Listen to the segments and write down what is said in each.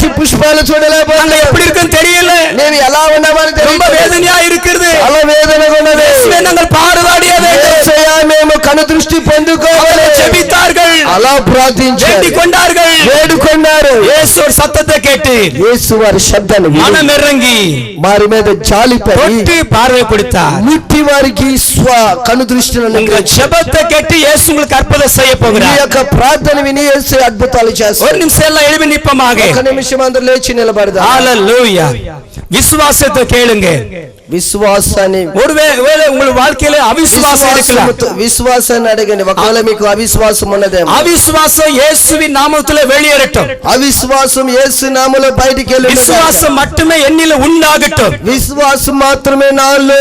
పచ్చి పుష్పాలు చూడలేకపోతున్నాం. எப்படி இருக்குன்னு தெரியல. మేము ఎలా ఉన్నామని ரொம்ப வேதனையா இருக்குது. చాలా వేదనగా ఉన్నది. நாங்கள் பாடுவாடிய வேண்டும். యేసయ్యా మేము కను దృష్టి పొందుకోవాలి. ஜெபித்தார்கள். అలా ప్రార్థించారు. வேண்டிக் கொண்டார்கள். వేడుకొన్నారు. యేసు சத்தத்தை கேட்டு యేసు వారి శబ్దాన్ని மனம் இறங்கி వారి మీద జాలిపడి தொட்டு பார்வை கொடுத்தார். ముట్టి వారికి కను దృష్టిని உங்க ஜெபத்தை கேட்டு இயேசு உங்களுக்கு அற்புதம் செய்ய போகிறார். ఈ యొక్క ప్రార్థన విని యేసు అద్భుతాలు చేస్తారు. ஒரு நிமிஷம் எல்லாம் எழுப்பி நிப்பமாக. ఒక నిమిషం అందరూ లేచి నిలబడదాం. ஹalleluya. விசுவாசத்தை கேளுங்க. విశ్వాసాన్ని ஒருவேளை உங்கள் வாழ்க்கையில அவிசுவாசம் இருக்கலாம். విశ్వాసాన్ని అడగండి. ఒకవేళ మీకు అవిశ్వాసం ఉన్నదేమో அவிசுவாசம் இயேசுவின் நாமத்திலே வெளியேறட்டும். అవిశ్వాసం యేసు నామములో బయటికి వెళ్ళి விசுவாசம் மட்டுமே என்னில உண்டாகட்டும். విశ్వాసం మాత్రమే నాలో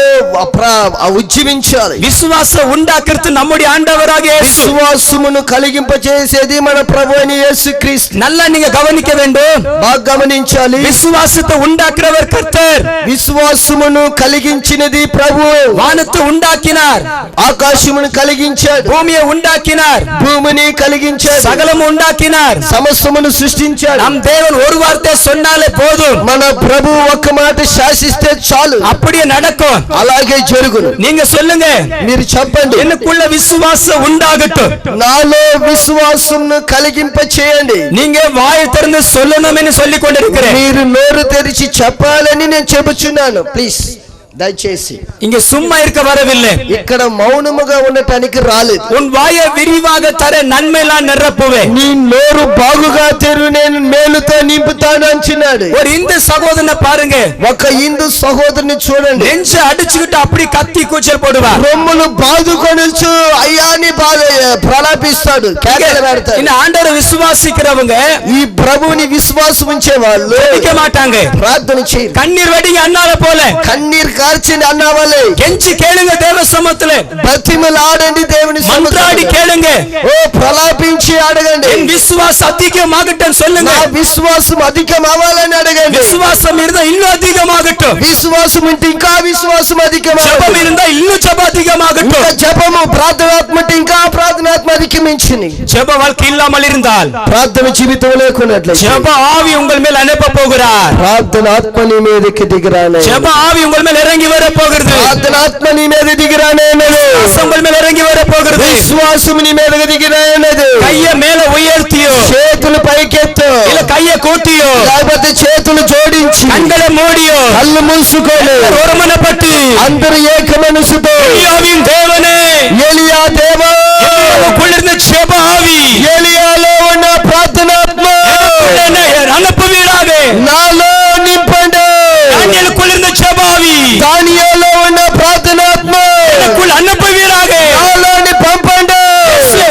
ఉజ్జీవించాలి. விசுவாசம் உண்டாக்குறது நம்முடைய ஆண்டவராக இயேசு. విశ్వాసమును కలిగింప చేసేది మన ప్రభువైన యేసుక్రీస్తు. நல்லா நீங்க கவனிக்க வேண்டும். బాగా గమనించాలి. விசுவாசத்தை உண்டாக்குறவர் கர்த்தர். విశ్వాసమును కలిగించినది ప్రభువు. வானத்தை உண்டாக்கினார். ఆకాశమును కలిగించాడు. பூமியை உண்டாக்கினார். భూమిని కలిగించాడు. சகலம் உண்டாக்கினார். సమస్తమును సృష్టించాడు. நம் தேவன் ஒரு வார்த்தை சொன்னாலே போதும். మన ప్రభువు ఒక్క మాట శాసిస్తే చాలు, அப்படியே நடக்கும். అలాగే జరుగును. நீங்க சொல்லுங்க, మీరు చెప్పండి, எனக்குள்ள விசுவாசம் உண்டாகட்டும். నాలో విశ్వాసమును కలిగింప చేయండి. நீங்க வாய் திறந்து சொல்லணும்னு சொல்லிக் கொண்டிருக்கிறேன். మీరు నోరు తెరిచి చెప్పాలని నేను చెబుతున్నాను. ప్లీజ్ దయచేసి இங்க சும்மா இருக்க வரவில்லை. ఇక్కడ మౌనముగా ఉండటానికి రాలేదు. உன் வாயை விரிவாக தர நன்மைலாம் நிரப்புவேன். నీ నోరు బాగుగా తెరు, నేను మేలుతో నింపుతాను అంటున్నాడు. ஒரு இந்து சகோதரனை பாருங்க. ఒక హిందూ సహోదరుని చూడండి. நெஞ்ச அடிச்சுக்கிட்டு அப்படி கத்தி கூச்சல் போடுவார். రొమ్ములు బాదుకొనుచు అయ్యాని ప్రలాపిస్తాడు, కేకలు పెడతాడు. இந்த ஆண்டவரை விசுவாசிக்கிறவங்க ఈ ప్రభువుని విశ్వాసం ఉంచే వాళ్ళు ஜெபிக்க மாட்டாங்க. ప్రార్థన చేయరు. கண்ணீர் வடிங்க அண்ணால போல. కన్నీరు కార్చింది అన్నవాళ్ళే. கெஞ்சி கேளுங்க தேவ சமூகத்துல. బతిమలు ఆడండి దేవుని மன்றாடி கேளுங்க. ఓ ప్రలాపించి అడగండి. என் விசுவாசம் அதிகமாகட்டும் சொல்லுங்க. నా విశ్వాసం అధికం అవ్వాలని అడగండి. விசுவாசம் இருந்தா இன்னும் அதிகமாகட்டும். విశ్వాసం ఉంటే ఇంకా విశ్వాసం అధికమాగట్టు. ஜெபம் இருந்தா இன்னும் ஜெபம் அதிகமாகட்டும். జపము ప్రార్థనాత్మ ఉంటే ఇంకా ప్రార్థనాత్మ అధికమించింది. ஜெப வாழ்க்கை இல்லாமல் இருந்தால், ప్రార్థన జీవితం లేకున్నట్లయితే ஜெப ஆவி உங்கள் மேல் அனுப்ப போகிறார். ప్రార్థనాత్మ నీ మీదకి దిగిరానే. ஜெப ஆவி உங்கள் மேல் இறங்கி வர போகிறது. ప్రార్థనాత్మ నీ మీద దిగిరానే. உங்கள் மேல் இறங்கி வர போகிறது. విశ్వాసం నీ మీదకి దిగిరానే. கைய மேல உயர்த்தியோ, చేతులు పైకెత్తు, இல்ல கைய கூட்டியோ, లేకపోతే చేతులు జోడించి கண்களை மூடியோ, కళ్ళు మూసుకొని ஒருமனப்பட்டு అందరూ ఏక మనసుతో எலியாவின் தேவனே, ఏలియా దేవా, குளிர்ந்த ஜெப ஆவி ఏలియాలో ఉన్న ప్రార్థనాత్మ அனுப்புவீராக. నాలో నింపండి. தானியேல் குளிர்ந்த ஜெப ஆவி దానియేలులో ఉన్న ప్రార్థనాత్మ எனக்குள் அனுப்புவீராக. నాలోని పంపండి.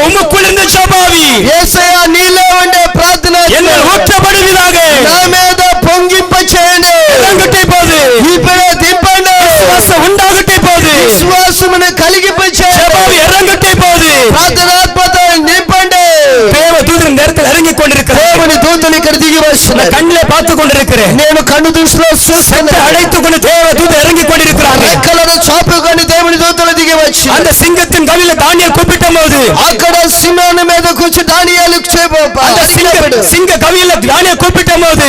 உமக்குள் இருந்த ஜெப ஆவி యేసయ్యా నీలో ఉండే ప్రార్థనాత్మ என்னில் ஊற்றப்படுவீராக. నా మీద పొంగింప చేయండి. இறங்கட்டே போது ఇప్పుడే దింపండి. விசுவாசம் உண்டாகட்டே போது విశ్వాసమును కలిగింప చేయండి. ஜெப ஆவி இறங்கட்டே போது ప్రార్థనాత్మతో నింపండి. தேவ தூதன் நேரத்தில் இறங்கி கொண்டிருக்கிறார். దేవుని దూతలు ఇక్కడ దిగి వస్తున్నారు. கண்ணிலே பார்த்து கொண்டிருக்கிறேன். నేను కన్ను దృష్టిలో చూస్తున్నాను. அழைத்து கொண்டு தேவ தூதன் இறங்கி கொண்டிருக்கிறார். రెక్కలను చాపుకొని దేవుని దూతలు దిగి వచ్చి அந்த சிங்கத்தின் கவில தானியேல் கூப்பிட்ட போது, అక్కడ సింహాను మీద కూర్చు దానియేలు அந்த சிங்க கவியில தானியேல் கூப்பிட்ட போது,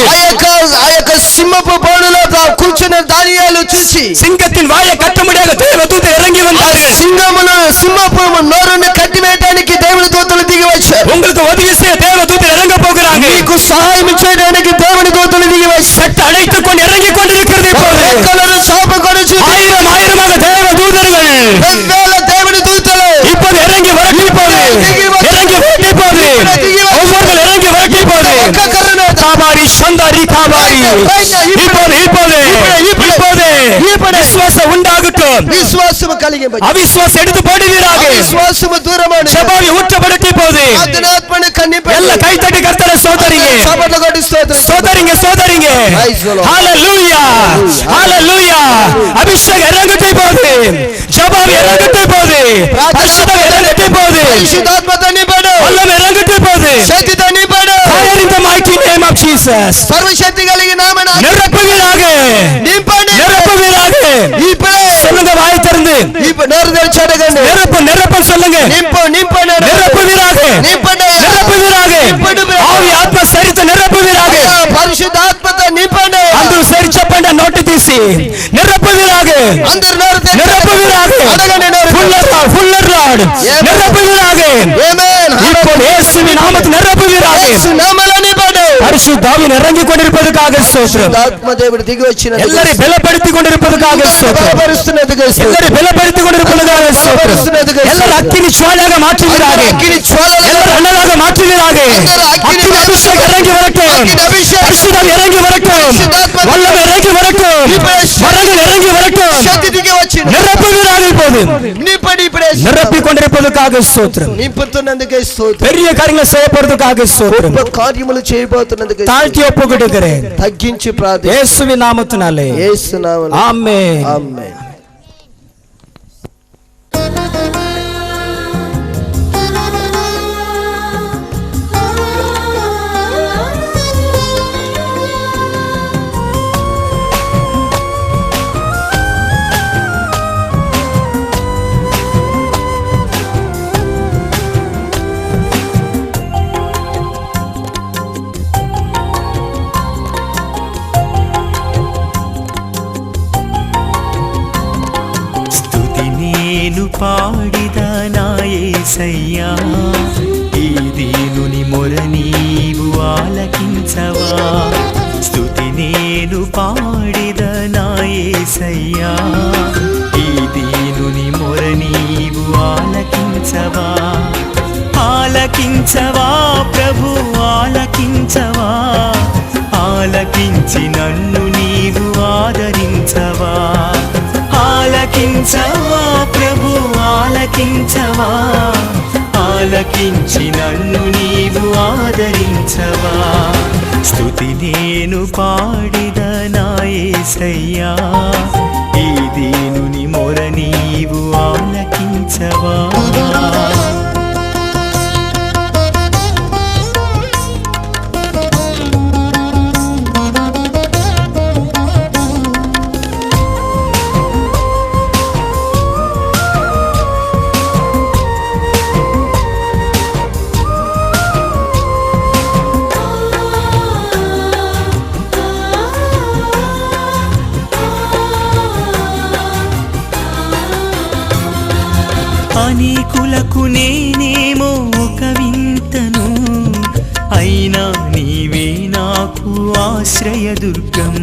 ఆ యొక్క సింహపు బోనులో కూర్చున్న దానియేలు చూసి சிங்கத்தின் வாயை கட்ட முடியாத தேவ தூதன் இறங்கி வந்தார்கள். సింహపు నోరుని కట్టివేయడానికి దేవుని దూతలు దిగి వచ్చారు. உங்களுக்கு உதவி செய்ய தேவ தூதன் இறங்க போகிறாங்க. మీకు సహాయం చేయడానికి దేవుని దూతలు దిగి వచ్చారు. சட்ட அழைத்து கொண்டு இறங்கி கொண்டிருக்கிறது. రెక్కలను చాపుకొని ஆயிரம் ஆயிரமாக தேவ தூதர்கள் వేల దేవుని దూతలు இப்போது இறங்கி வரட்டி போது, இறங்கி வரட்டி போது, ஒவ்வொருவர் இறங்கி வரட்டி போது, காபாரி சந்தாரி காபாரி இப்போது இப்போது இப்போது விசுவாசம் உண்டாகட்டும். విశ్వాసము కలిగి அவிசுவாசம் எடுத்து போடுவீராக. విశ్వాసము దూరమని ஜெபாவி ஊற்றப்படட்டி போது ప్రార్థనాత్మను కన్నిప எல்லாம் கை தட்டி கர்த்தரை சோதரிங்க, చప్పట్లు కొట్టి స్తోత్రం. சோதரிங்க, சோதரிங்க. ஹalleluya, ஹalleluya. அபிஷேகம் இறங்கட்டி போது, ஜெபாவி இறங்கட்டி போது, பரிசுத்தம் இறங்கட்டி போது, పరిశుద్ధాత్మతో నింపడు, வல்லமை இறங்கட்டி போது. శక్తితో నింపడు. Fire in the mighty name of Jesus. సర్వశక్తి కలిగిన నామమున நிரப்புவீராக, నింపండి. நிரப்புவீராக. ఇప్పుడే சொல்லுங்க வாய் திறந்து, నోరు తెరిచి అడగండి. நிரப்பு நிரப்பு சொல்லுங்க. నింపండి. நிரப்புவீராக, నింపండి. நிரப்புவீராக. ஆவி ஆத்மா சரித்து நிரப்புவீராக. పరిశుద్ధాత్మతో నింపండి. అందరూ సరి చెప్పండి, నోటి తీసి నిరపవిరాగే, అందరూ నోరు తెరిచి నిరపవిరాగే, అడగండి, నోరు తెరిచి. ఫుల్లర్ లార్డ్ నిరపవిరాగే. ఆమేన్. ఇప్పుడు యేಸುವಿನ ನಾಮದ ನಿರಪವಿರಾಗೆ, యేసు నామములో నింపండి. ಪರಿಶುದ್ಧಾವಿನ ಇರಂಗಿಕೊಂಡಿರುವುದಕ್ಕಾಗ ಸ್ತೋತ್ರ. ఆత్మ దేవుడు దిగి వచ్చిన ಎಲ್ಲರೂ ಬಲಪಡಿಸಿಕೊಂಡಿರುವುದಕ್ಕಾಗ ಸ್ತೋತ್ರ. ಎಲ್ಲರೂ ಬಲಪಡಿಸಿಕೊಂಡಿರುವುದಕ್ಕಾಗ ಸ್ತೋತ್ರ. ಎಲ್ಲರೂ ಅಕ್ಕಿನಿ ಜ್ವಾಲೆಯಾಗ ಮಾற்றுವಿರಾಗೆ, ಎಲ್ಲರೂ ಅಣ್ಣಲಾಗ ಮಾற்றுವಿರಾಗೆ. ಅಕ್ಕಿನ ಅಭಿಷೇಕ ಇರಂಗಿ ಬರಕ್ಕೆ, ಪರಿಶುದ್ಧಾವಿ ಇರಂಗಿ ಬರಕ್ಕೆ, ವಲ್ಲಭ ಇರಂಗಿ ಬರಕ್ಕೆ, ವರಗಳು ಇರಂಗಿ ಬರಕ್ಕೆ, శక్తి దిగి వచ్చిన నిరపవిరాగే. ఇప్పుడు నింపండి. ఇప్పుడే నిరప్పికొండిరుವುದಕ್ಕಾಗ ಸ್ತೋತ್ರ. నింపుతున్నందుకే స్తోత్రం. పెరియ కార్యങ്ങൾ చేయబడుదుకాಗ ಸ್ತೋತ್ರ. గొప్ప కార్యములు చేయబోతున్నందుకే ತಾಳ್ತಿ ಒಪ್ಪುಕೊಡುಗರೆ, తగ్గించి ప్రార్థన. ಯೇಸುವಿನ ನಾಮದಲ್ಲಿ యేసు నామములో ಆಮೆನ್. ఆమేన్. నేను పాడిద నా యేసయ్యా, ఈ దీనుని మొర నీవు ఆలకించవా. స్తుతి నేను పాడిద నా యేసయ్యా, ఈ దీనుని మొర నీవు ఆలకించవా. ఆలకించవా ప్రభు, ఆలకించవా. ఆలకించి నన్ను నీవు ఆదరించవా. ఆలకించవా ప్రభు, ఆలకించవా. ఆలకించి నన్ను నీవు ఆదరించవా. స్తుతి నేను పాడిద నా యేసయ్యా, ఈ దీనుని మొర నీవు ఆలకించవా. అనేకులకు నేనేమో ఒక వింతను, అయినా నీవే నాకు ఆశ్రయదుర్గం.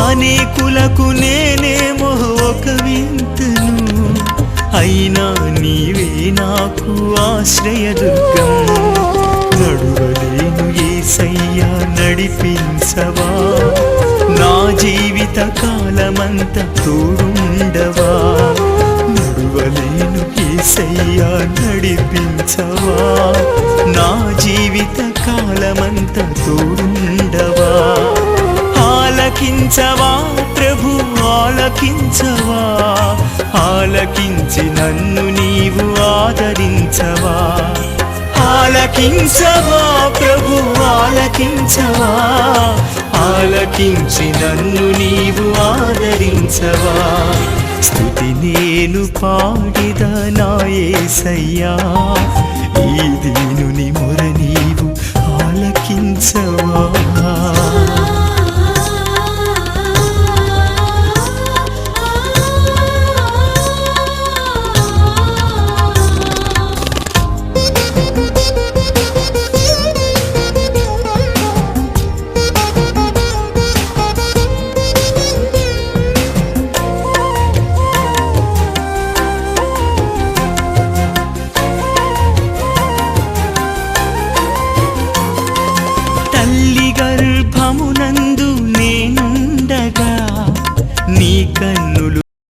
అనేకులకు నేనేమో ఒక వింతను, అయినా నీవే నాకు ఆశ్రయదుర్గం. నడువలేను యేసయ్యా, నడిపించవా. నా జీవిత కాలమంత తోడుండవా. నడువలేను యేసయ్యా, నడిపించవా. నా జీవిత కాలమంత తోడుండవా. ఆలకించవా ప్రభు, ఆలకించవా. ఆలకించి నన్ను నీవు ఆదరించవా. ఆలకించవా ప్రభు, ఆలకించవా. ఆలకించి నన్ను నీవు ఆదరించవా. స్తుతి నేను పాడిద నా యేసయ్యా,